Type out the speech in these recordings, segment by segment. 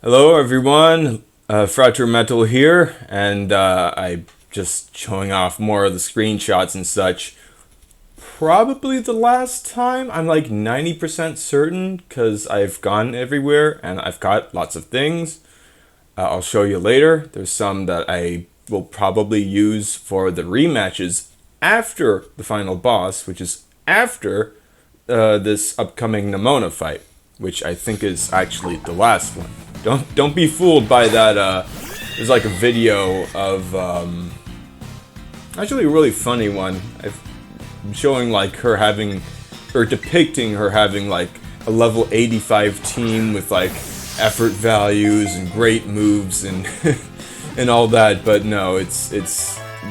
Hello everyone, Frater Metal here, and I just showing off more of the screenshots and such. Probably the last time, I'm like 90% certain, because I've gone everywhere and I've got lots of things. I'll show you later. There's some that I will probably use for the rematches after the final boss, which is after this upcoming Nemona fight, which I think is actually the last one. Don't be fooled by that. There's like a video of actually a really funny one. I'm showing like her having, or depicting her having like a level 85 team with like effort values and great moves and and all that. But no, it's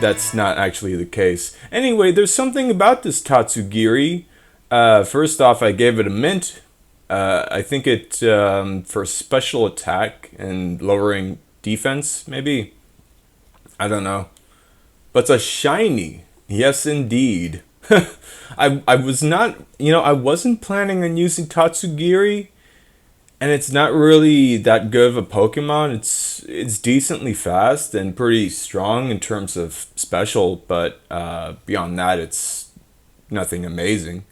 that's not actually the case. Anyway, there's something about this Tatsugiri. First off, I gave it a mint. I think it for special attack and lowering defense, maybe. I don't know. But it's a shiny. Yes, indeed. I was not, I wasn't planning on using Tatsugiri, and it's not really that good of a Pokemon. It's decently fast and pretty strong in terms of special, but beyond that, it's nothing amazing.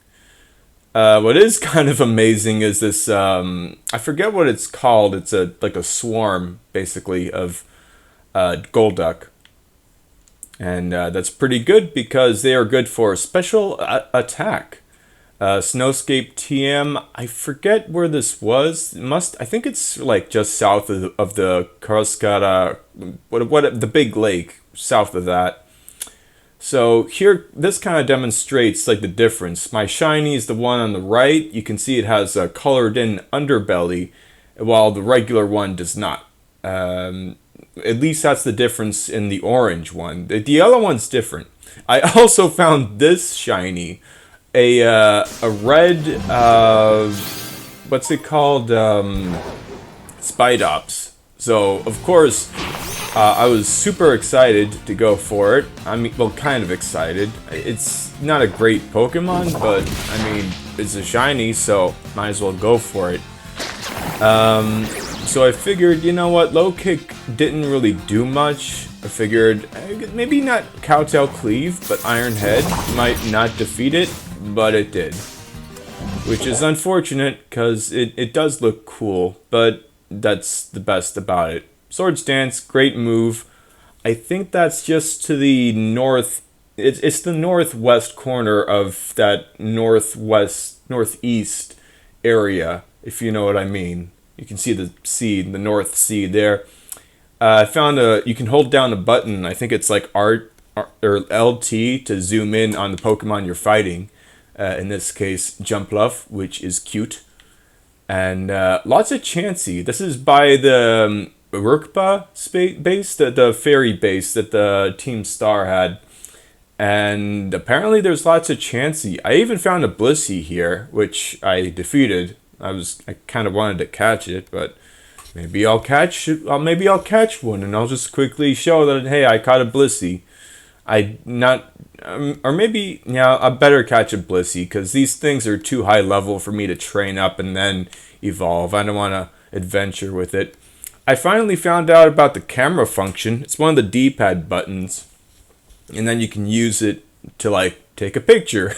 What is kind of amazing is this. I forget what it's called. It's like a swarm, basically, of Golduck, and that's pretty good because they are good for special attack. Snowscape TM. I forget where this was. I think it's like just south of the Karskara. What the big lake south of that. So here, this kind of demonstrates like the difference. My shiny is the one on the right. You can see it has a colored in underbelly, while the regular one does not. At least that's the difference in the orange one. The yellow one's different. I also found this shiny, a red, what's it called? Spidops. So of course, I was super excited to go for it. I mean, well, kind of excited. It's not a great Pokemon, but I mean, it's a shiny, so might as well go for it. So I figured, you know what, Low Kick didn't really do much. I figured maybe not Cowtail Cleave, but Iron Head might not defeat it, but it did. Which is unfortunate, because it does look cool, but that's the best about it. Swords Dance, great move. I think that's just to the north. It's the northwest corner of that northeast area, if you know what I mean. You can see the seed, the North Sea there. I found you can hold down a button. I think it's like R or LT to zoom in on the Pokemon you're fighting. In this case, Jumpluff, which is cute. And lots of Chansey. This is by the Urkba base, the fairy base that the Team Star had. And apparently there's lots of Chansey. I even found a Blissey here, which I defeated. I kind of wanted to catch it, but maybe I'll catch it. Maybe I'll catch one, and I'll just quickly show that, hey, I caught a Blissey. Or maybe, yeah, I better catch a Blissey, because these things are too high level for me to train up and then evolve. I don't want to adventure with it. I finally found out about the camera function. It's one of the D-pad buttons, and then you can use it to like take a picture.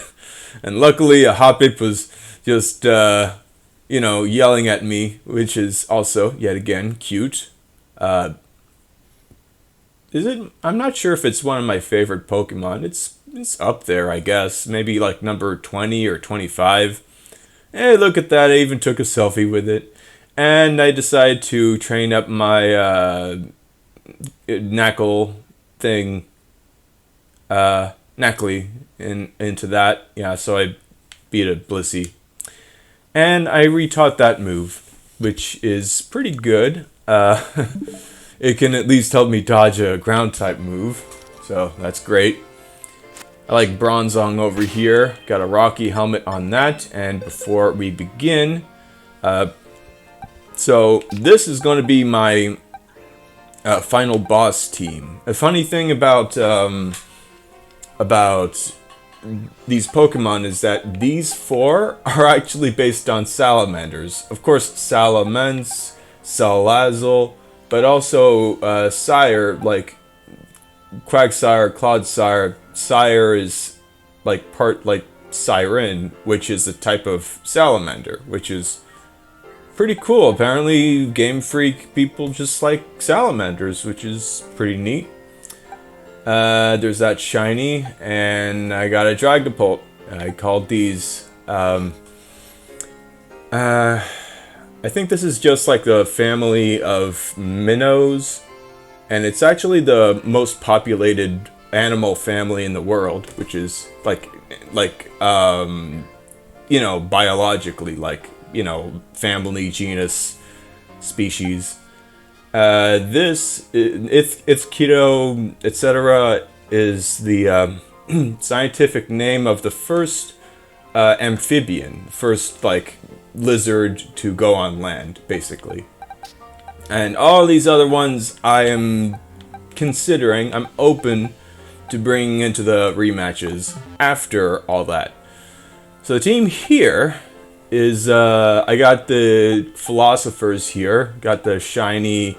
And luckily, a Hoppip was just yelling at me, which is also yet again cute. Is it? I'm not sure if it's one of my favorite Pokemon. It's up there, I guess. Maybe like number 20 or 25. Hey, look at that! I even took a selfie with it. And I decided to train up my Knackle thing, Knackley, into that. Yeah, so I beat a Blissey. And I retaught that move, which is pretty good. It can at least help me dodge a ground type move, so that's great. I like Bronzong over here. Got a Rocky helmet on that. And before we begin, so this is going to be my final boss team. A funny thing about these Pokemon is that these four are actually based on salamanders. Of course, Salazzle, but also Sire, like Quagsire, Clodsire. Sire is like part like Siren, which is a type of salamander, which is pretty cool. Apparently, Game Freak people just like salamanders, which is pretty neat. There's that shiny, and I got a Dragapult. I called these. I think this is just like the family of minnows, and it's actually the most populated animal family in the world, which is like you know, biologically, like, you know, family, genus, species. This, it's keto, etc., is the scientific name of the first amphibian, first like lizard to go on land, basically. And all these other ones I am considering, I'm open to bringing into the rematches after all that. So the team here is, I got the philosophers here, got the shiny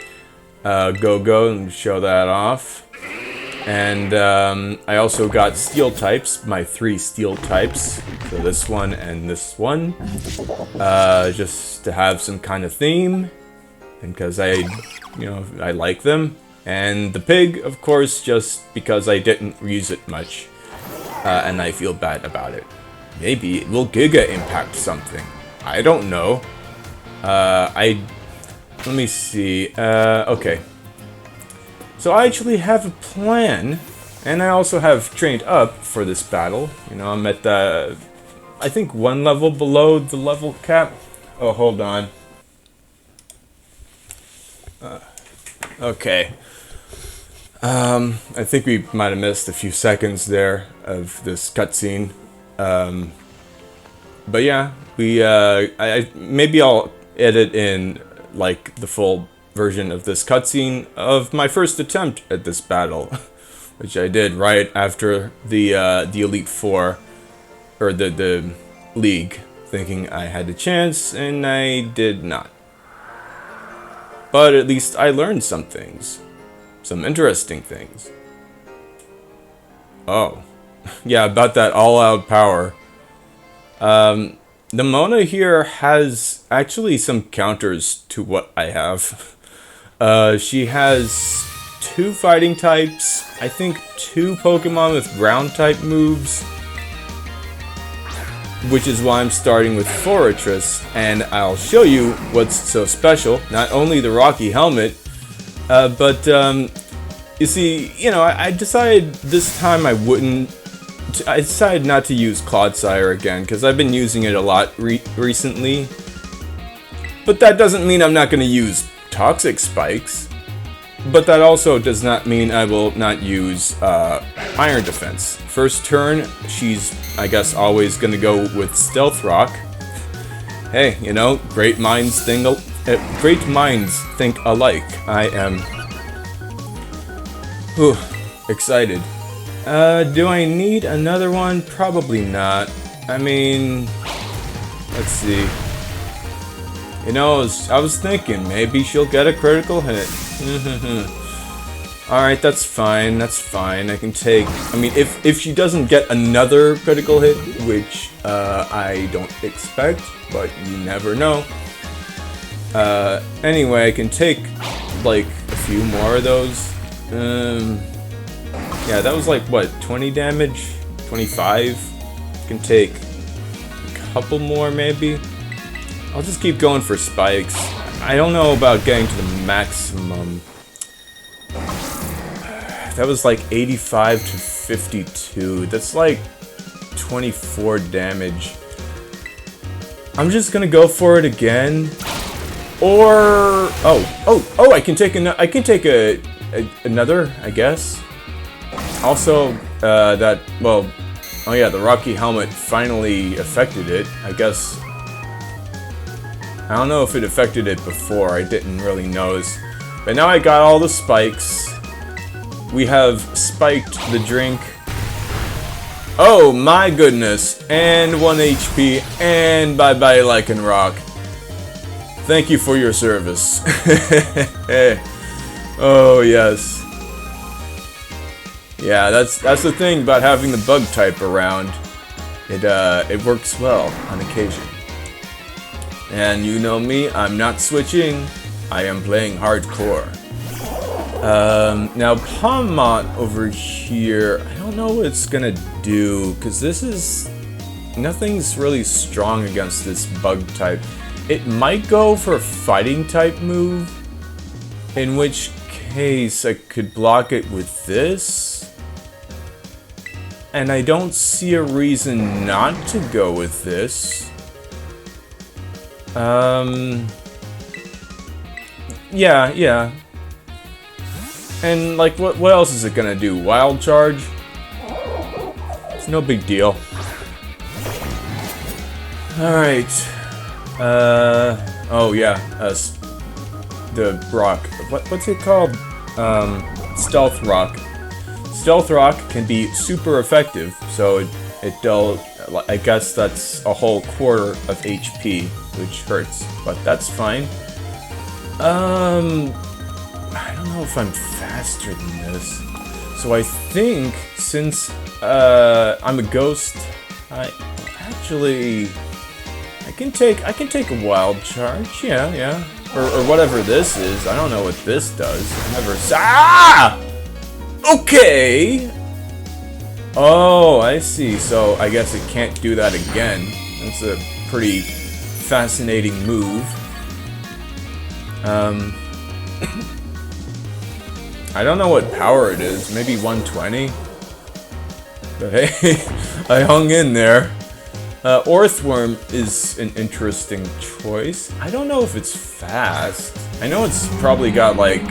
Go-Go, and show that off. And I also got steel types, my 3 steel types, so this one and this one, just to have some kind of theme, and because I like them. And the pig, of course, just because I didn't use it much, and I feel bad about it. Maybe it will Giga Impact something. I don't know. Let me see. Okay. So I actually have a plan, and I also have trained up for this battle. You know, I'm at the, I think 1 level below the level cap. Oh, hold on. Okay. I think we might have missed a few seconds there of this cutscene. But yeah, maybe I'll edit in like the full version of this cutscene of my first attempt at this battle, which I did right after the Elite Four, or the League, thinking I had a chance, and I did not. But at least I learned some things, some interesting things. Oh, yeah, about that all-out power. Nemona here has actually some counters to what I have. She has 2 fighting types, I think 2 Pokemon with ground type moves, which is why I'm starting with Forretress, and I'll show you what's so special. Not only the Rocky Helmet, but you see, you know, I decided this time I decided not to use Clodsire again, because I've been using it a lot recently. But that doesn't mean I'm not going to use Toxic Spikes. But that also does not mean I will not use Iron Defense. First turn, she's, I guess, always going to go with Stealth Rock. Hey, you know, great minds think alike. I am excited. Do I need another one? Probably not. I mean, let's see. You know, I was thinking maybe she'll get a critical hit. Alright, that's fine, that's fine. I can take, I mean, if she doesn't get another critical hit, which I don't expect, but you never know. Anyway, I can take like a few more of those. Yeah, that was like what, 20 damage? 25? I can take a couple more maybe. I'll just keep going for spikes. I don't know about getting to the maximum. That was like 85 to 52. That's like 24 damage. I'm just gonna go for it again. Or I can take another, I guess. Also, oh yeah, the Rocky Helmet finally affected it. I guess. I don't know if it affected it before, I didn't really notice. But now I got all the spikes. We have spiked the drink. Oh my goodness. And 1 HP. And bye-bye Lycanroc. Thank you for your service. Oh yes. Yeah, that's the thing about having the bug type around. It works well on occasion. And you know me, I'm not switching. I am playing hardcore. Now Palmont over here, I don't know what it's gonna do, because nothing's really strong against this bug type. It might go for a fighting type move, in which case I could block it with this. And I don't see a reason not to go with this. Yeah. And like, what else is it gonna do? Wild Charge? It's no big deal. Alright. Oh yeah, the rock. What's it called? Stealth Rock. Stealth Rock can be super effective, so it does. I guess that's a whole quarter of HP, which hurts, but that's fine. I don't know if I'm faster than this. So I think since I'm a ghost, I can take a wild charge. Yeah. Or whatever this is. I don't know what this does. I never saw. Okay. Oh, I see. So I guess it can't do that again. That's a pretty fascinating move. I don't know what power it is. Maybe 120. But hey, I hung in there. Orthworm is an interesting choice. I don't know if it's fast. I know it's probably got like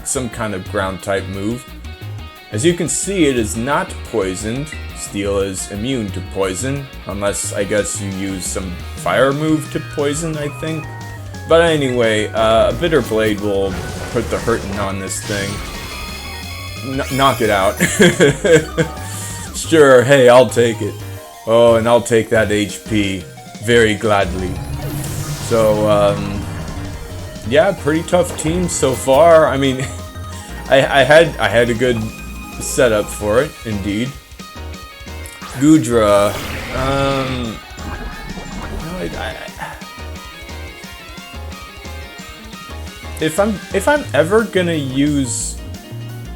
some kind of ground type move. As you can see, it is not poisoned. Steel is immune to poison, unless I guess you use some fire move to poison, I think. But anyway, a Bitter Blade will put the hurtin' on this thing. Knock it out. Sure, hey, I'll take it. Oh, and I'll take that HP very gladly. So, yeah, pretty tough team so far. I mean, I had a good setup for it, indeed. Goodra, if I'm ever gonna use,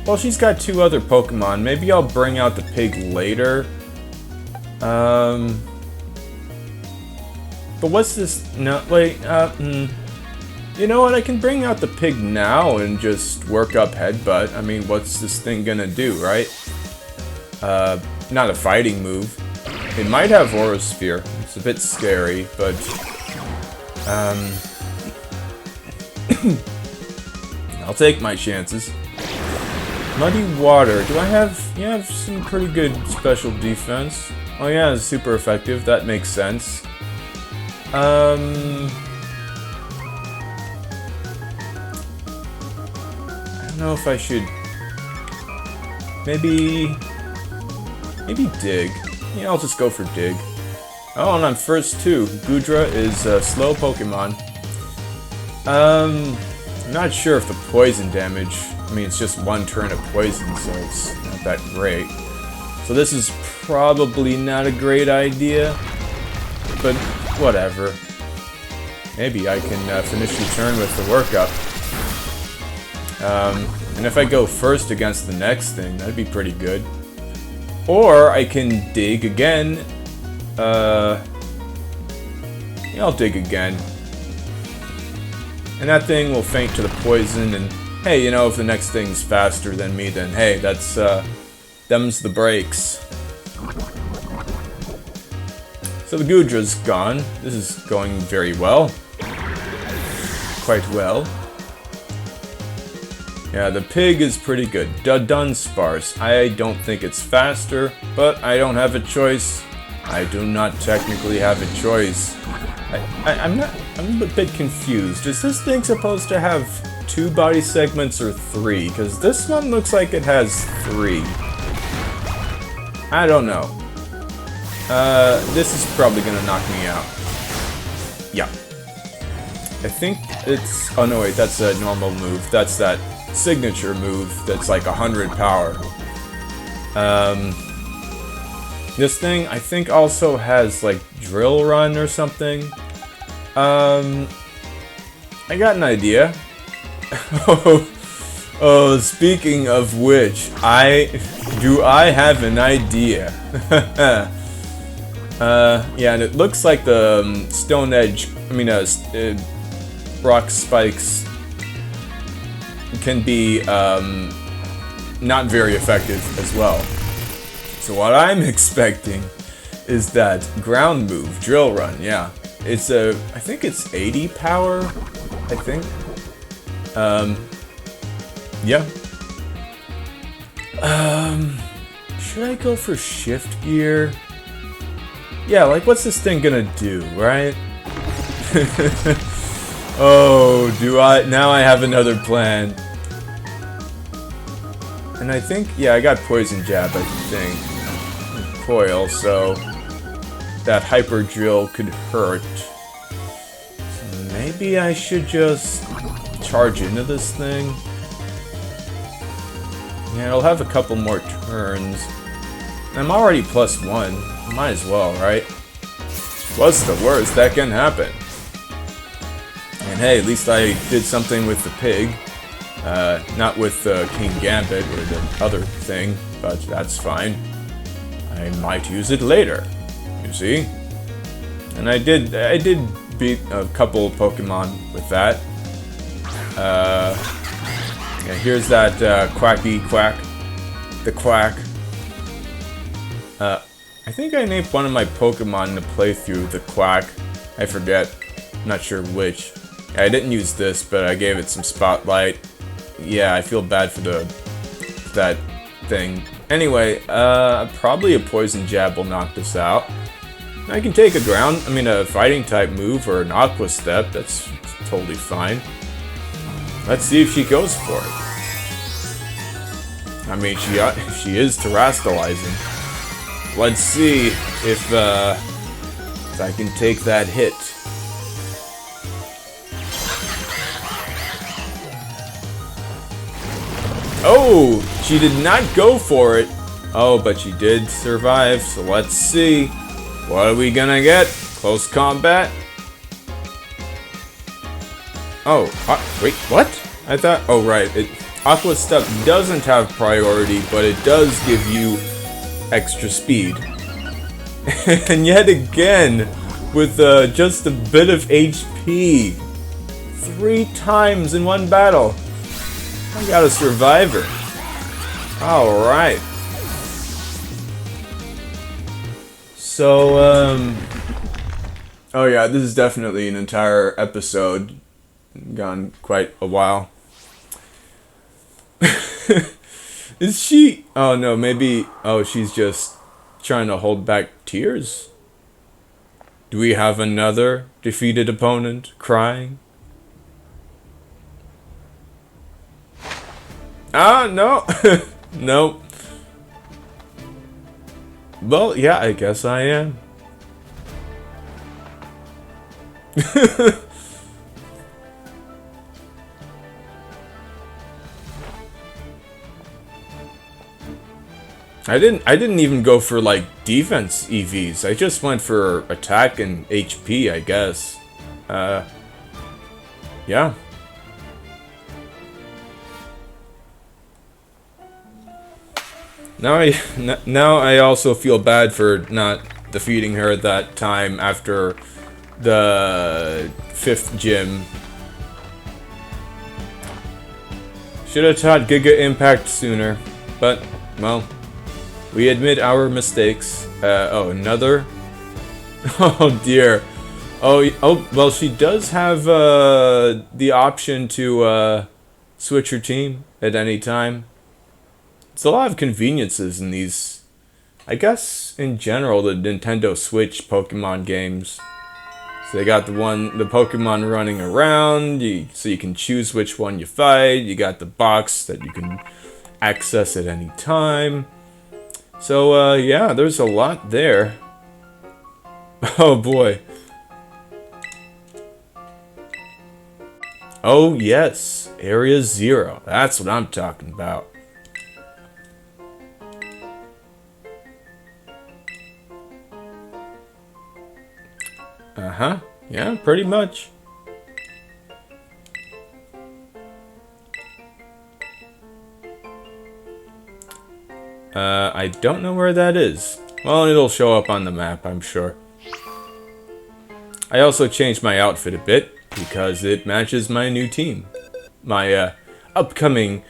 well, she's got two other Pokemon. Maybe I'll bring out the pig later. But what's this? No, wait. You know what? I can bring out the pig now and just work up Headbutt. I mean, what's this thing gonna do, right? Not a fighting move. It might have Aura Sphere. It's a bit scary, but I'll take my chances. Muddy Water. Do I have? Yeah, I have some pretty good special defense. Oh yeah, it's super effective. That makes sense. I don't know if I should. Maybe Dig. Yeah, I'll just go for Dig. Oh, and I'm first too. Goodra is a slow Pokemon. I'm not sure if the poison damage. I mean, it's just one turn of poison, so it's not that great. So this is probably not a great idea, but whatever. Maybe I can finish the turn with the workup. And if I go first against the next thing, that'd be pretty good. Or I can dig again. Yeah, I'll dig again. And that thing will faint to the poison, and hey, you know, if the next thing's faster than me, then hey, that's, them's the breaks. So the Goodra's gone. This is going very well. Quite well. Yeah, the pig is pretty good. Dunsparce. I don't think it's faster, but I don't have a choice. I do not technically have a choice. I'm a bit confused. Is this thing supposed to have 2 body segments or 3? Because this one looks like it has 3. I don't know. This is probably gonna knock me out. Yeah. I think it's... Oh no, wait, that's a normal move. That's that signature move that's like 100 power. This thing, I think, also has like Drill Run or something. I got an idea. Oh, speaking of which, I have an idea. Yeah, and it looks like the Stone Edge, Rock Spikes can be not very effective as well. So what I'm expecting is that ground move, Drill Run, yeah. It's I think it's 80 power, I think. Yeah. Should I go for shift gear? Yeah, like what's this thing gonna do, right? Oh, now I have another plan. And I think, yeah, I got Poison Jab, I think. Coil, so that Hyper Drill could hurt. So maybe I should just charge into this thing. Yeah, I'll have a couple more turns. I'm already +1. Might as well, right? What's the worst that can happen? And hey, at least I did something with the pig. Not with King Gambit or the other thing, but that's fine. I might use it later, you see? And I did beat a couple Pokemon with that. Yeah, here's that Quacky Quack. The Quack. I think I named one of my Pokemon in the playthrough the Quack. I forget. Not sure which. Yeah, I didn't use this, but I gave it some spotlight. Yeah, I feel bad for that thing. Anyway, probably a Poison Jab will knock this out. I can take a fighting type move or an Aqua Step. That's totally fine. Let's see if she goes for it. I mean, she is terastalizing. Let's see if I can take that hit. Oh, she did not go for it. Oh, but she did survive, so let's see. What are we gonna get? Close combat? Oh, wait, what? I thought, oh right, Aqua Step doesn't have priority, but it does give you extra speed. And yet again, with just a bit of HP. 3 times in one battle. I got a survivor. Alright. So, oh yeah, this is definitely an entire episode. Gone quite a while. Is she... Oh no, maybe... Oh, she's just trying to hold back tears? Do we have another defeated opponent crying? Ah, no. Nope. Well, yeah, I guess I am. I didn't even go for like defense EVs. I just went for attack and HP, I guess. Yeah. Now I also feel bad for not defeating her that time after the 5th gym. Should have taught Giga Impact sooner, but well, we admit our mistakes. Oh, another? Oh dear. Oh, well, she does have the option to switch her team at any time. It's a lot of conveniences in these, I guess, in general, the Nintendo Switch Pokemon games. So they got the Pokemon running around, so you can choose which one you fight. You got the box that you can access at any time. So, yeah, there's a lot there. Oh boy. Oh yes, Area Zero. That's what I'm talking about. Uh-huh. Yeah, pretty much. I don't know where that is. Well, it'll show up on the map, I'm sure. I also changed my outfit a bit because it matches my new team. My upcoming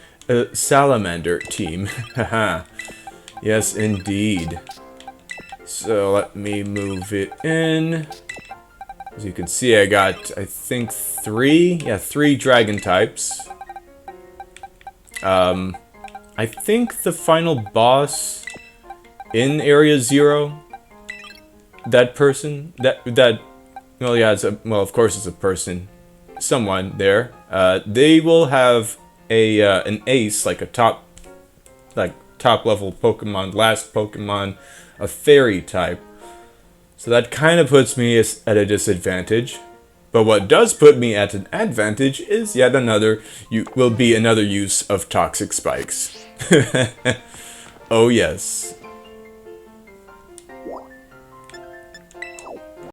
salamander team. Haha. Yes, indeed. So let me move it in. As you can see, I got, I think, three dragon types. I think the final boss in Area Zero, that person, well, yeah, well, of course it's a person, someone there, they will have an ace, like a top level Pokemon, last Pokemon, a fairy type. So that kind of puts me at a disadvantage. But what does put me at an advantage is yet another, will be another use of toxic spikes. Oh yes.